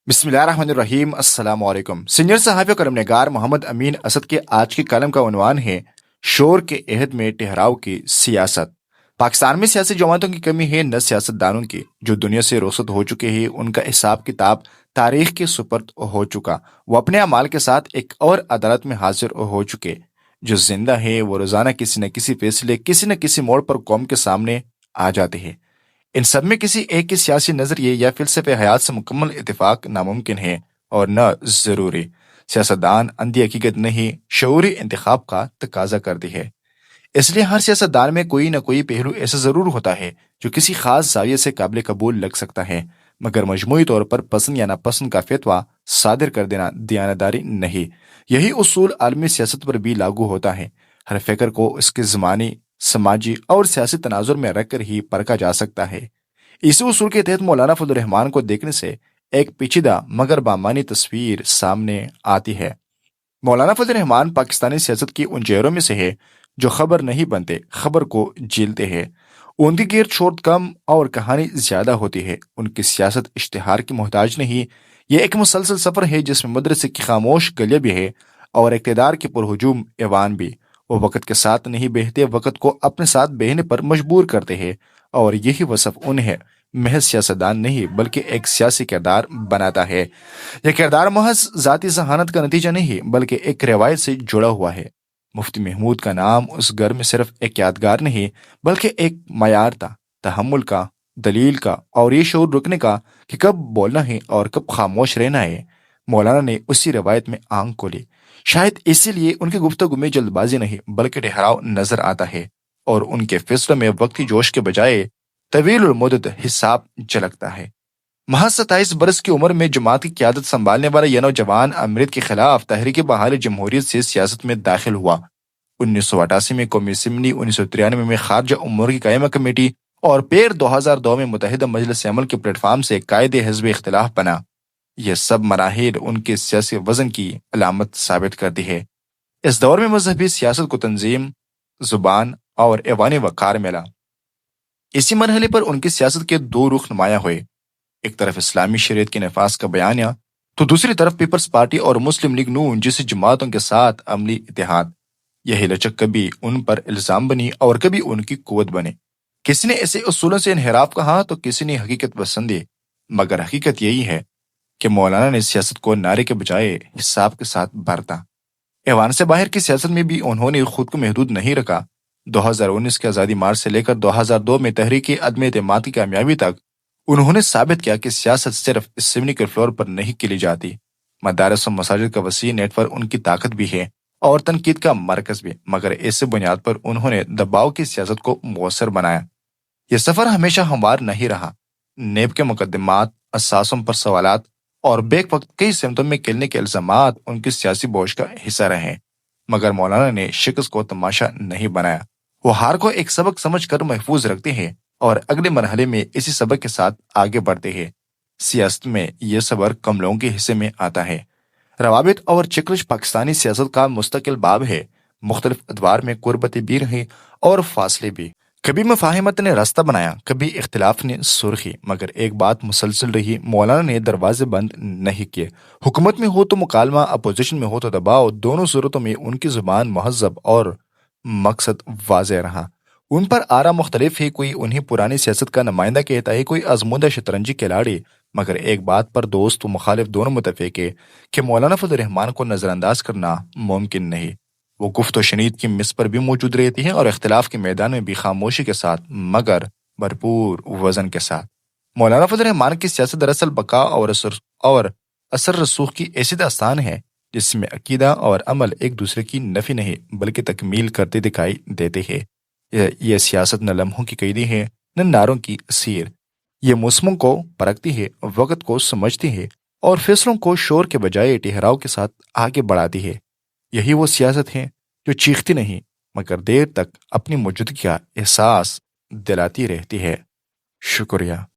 بسم اللہ الرحمن الرحیم، السلام علیکم۔ سینئر صحافی و قلم نگار محمد امین اسد کے آج کی کالم کا عنوان ہے شور کے عہد میں ٹھہراؤ کی سیاست۔ پاکستان میں سیاسی جماعتوں کی کمی ہے، نہ سیاست دانوں کی۔ جو دنیا سے رخصت ہو چکے ہیں ان کا حساب کتاب تاریخ کے سپرد ہو چکا، وہ اپنے اعمال کے ساتھ ایک اور عدالت میں حاضر ہو چکے۔ جو زندہ ہے وہ روزانہ کسی نہ کسی فیصلے، کسی نہ کسی موڑ پر قوم کے سامنے آ جاتے ہیں۔ ان سب میں کسی ایک کے سیاسی نظریے یا فلسفہ حیات سے مکمل اتفاق ناممکن ہے اور نہ ضروری۔ سیاستدان اندھی حقیقت نہیں، شعوری انتخاب کا تقاضا کرتی ہے۔ اس لیے ہر سیاستدان میں کوئی نہ کوئی پہلو ایسا ضرور ہوتا ہے جو کسی خاص زاویے سے قابل قبول لگ سکتا ہے، مگر مجموعی طور پر پسند یا ناپسند کا فتویٰ صادر کر دینا دیانتداری نہیں۔ یہی اصول عالمی سیاست پر بھی لاگو ہوتا ہے۔ ہر فکر کو اس کے زمانی، سماجی اور سیاسی تناظر میں رکھ کر ہی پرکھا جا سکتا ہے۔ اسی اصول کے تحت مولانا فضل الرحمان کو دیکھنے سے ایک پیچیدہ مگر بامانی تصویر سامنے آتی ہے۔ مولانا فضل الرحمان پاکستانی سیاست کی ان چہروں میں سے ہے جو خبر نہیں بنتے، خبر کو جیلتے ہیں۔ ان کی گرد شور کم اور کہانی زیادہ ہوتی ہے۔ ان کی سیاست اشتہار کی محتاج نہیں، یہ ایک مسلسل سفر ہے جس میں مدرسے کی خاموش گلیاں بھی ہے اور اقتدار کے پرہجوم ایوان بھی۔ وہ وقت کے ساتھ نہیں بہتے، وقت کو اپنے ساتھ بہنے پر مجبور کرتے ہیں، اور یہی وصف انہیں محض سیاستدان نہیں بلکہ ایک سیاسی کردار بناتا ہے۔ یہ کردار محض ذاتی ذہانت کا نتیجہ نہیں بلکہ ایک روایت سے جڑا ہوا ہے۔ مفتی محمود کا نام اس گھر میں صرف ایک یادگار نہیں بلکہ ایک معیار تھا، تحمل کا، دلیل کا اور یہ شعور رکنے کا کہ کب بولنا ہے اور کب خاموش رہنا ہے۔ مولانا نے اسی روایت میں آنکھ کھولی۔ شاید اسی لیے ان کی گفتگو میں جلد بازی نہیں بلکہ ٹھہراؤ نظر آتا ہے، اور ان کے فیصلوں میں وقتی جوش کے بجائے طویل المدت حساب جھلکتا ہے۔ محض 27 برس کی عمر میں جماعت کی قیادت سنبھالنے والا یہ نوجوان امرت کے خلاف تحریک بحال جمہوریت سے سیاست میں داخل ہوا۔ 1988 میں قومی اسمبلی، 1993 میں خارجہ امور کی قائمہ کمیٹی اور پھر 2002 میں متحدہ مجلس عمل کے پلیٹ فارم سے قائد حزب اختلاف بنا۔ یہ سب مراحل ان کے سیاسی وزن کی علامت ثابت کرتی ہے۔ اس دور میں مذہبی سیاست کو تنظیم، زبان اور ایوانی وقار ملا۔ اسی مرحلے پر ان کی سیاست کے دو رخ نمایاں ہوئے، ایک طرف اسلامی شریعت کے نفاذ کا بیانیہ تو دوسری طرف پیپلز پارٹی اور مسلم لیگ نون جیسی جماعتوں کے ساتھ عملی اتحاد۔ یہی لچک کبھی ان پر الزام بنی اور کبھی ان کی قوت بنے۔ کسی نے ایسے اصولوں سے انحراف کہا تو کسی نے حقیقت پسندی، مگر حقیقت یہی ہے کہ مولانا نے سیاست کو نعرے کے بجائے حساب کے ساتھ بھرتا۔ ایوان سے باہر کی سیاست میں بھی انہوں نے خود کو محدود نہیں رکھا۔ 2019 کے آزادی مارچ سے لے کر 2002 میں تحریک عدم اعتماد کی کامیابی تک انہوں نے ثابت کیا کہ سیاست صرف اسمبلی کے فلور پر نہیں کھیلی جاتی۔ مدارس و مساجد کا وسیع نیٹ ورک ان کی طاقت بھی ہے اور تنقید کا مرکز بھی، مگر ایسے بنیاد پر انہوں نے دباؤ کی سیاست کو مؤثر بنایا۔ یہ سفر ہمیشہ ہموار نہیں رہا۔ نیب کے مقدمات، اساسوں پر سوالات اور بیک وقت کئی سمتوں میں کھیلنے کے الزامات ان کی سیاسی بوجھ کا حصہ رہے، مگر مولانا نے شکست کو تماشا نہیں بنایا۔ وہ ہار کو ایک سبق سمجھ کر محفوظ رکھتے ہیں اور اگلے مرحلے میں اسی سبق کے ساتھ آگے بڑھتے ہیں۔ سیاست میں یہ صبر کم لوگوں کے حصے میں آتا ہے۔ روابط اور چکرش پاکستانی سیاست کا مستقل باب ہے۔ مختلف ادوار میں قربتیں بھی رہیں اور فاصلے بھی۔ کبھی مفاہمت نے راستہ بنایا، کبھی اختلاف نے سرخی، مگر ایک بات مسلسل رہی، مولانا نے دروازے بند نہیں کیے۔ حکومت میں ہو تو مکالمہ، اپوزیشن میں ہو تو دباؤ، دونوں صورتوں میں ان کی زبان مہذب اور مقصد واضح رہا۔ ان پر آرا مختلف ہے، کوئی انہیں پرانی سیاست کا نمائندہ کہتا ہے، کوئی آزمودہ شطرنجی کھلاڑی، مگر ایک بات پر دوست و مخالف دونوں متفق ہے کہ مولانا فضل الرحمان کو نظر انداز کرنا ممکن نہیں۔ وہ گفت و شنید کی مس پر بھی موجود رہتی ہیں اور اختلاف کے میدان میں بھی خاموشی کے ساتھ مگر بھرپور وزن کے ساتھ۔ مولانا فضل الرحمان کی سیاست دراصل بقا اور اثر رسوخ کی ایسی داستان ہے جس میں عقیدہ اور عمل ایک دوسرے کی نفی نہیں بلکہ تکمیل کرتے دکھائی دیتے ہیں۔ یہ سیاست نہ لمحوں کی قیدی ہے نہ نعروں کی اسیر۔ یہ موسموں کو پرکھتی ہے، وقت کو سمجھتی ہے اور فیصلوں کو شور کے بجائے ٹھہراؤ کے ساتھ آگے بڑھاتی ہے۔ یہی وہ سیاست ہے جو چیختی نہیں مگر دیر تک اپنی موجودگی کا احساس دلاتی رہتی ہے۔ شکریہ۔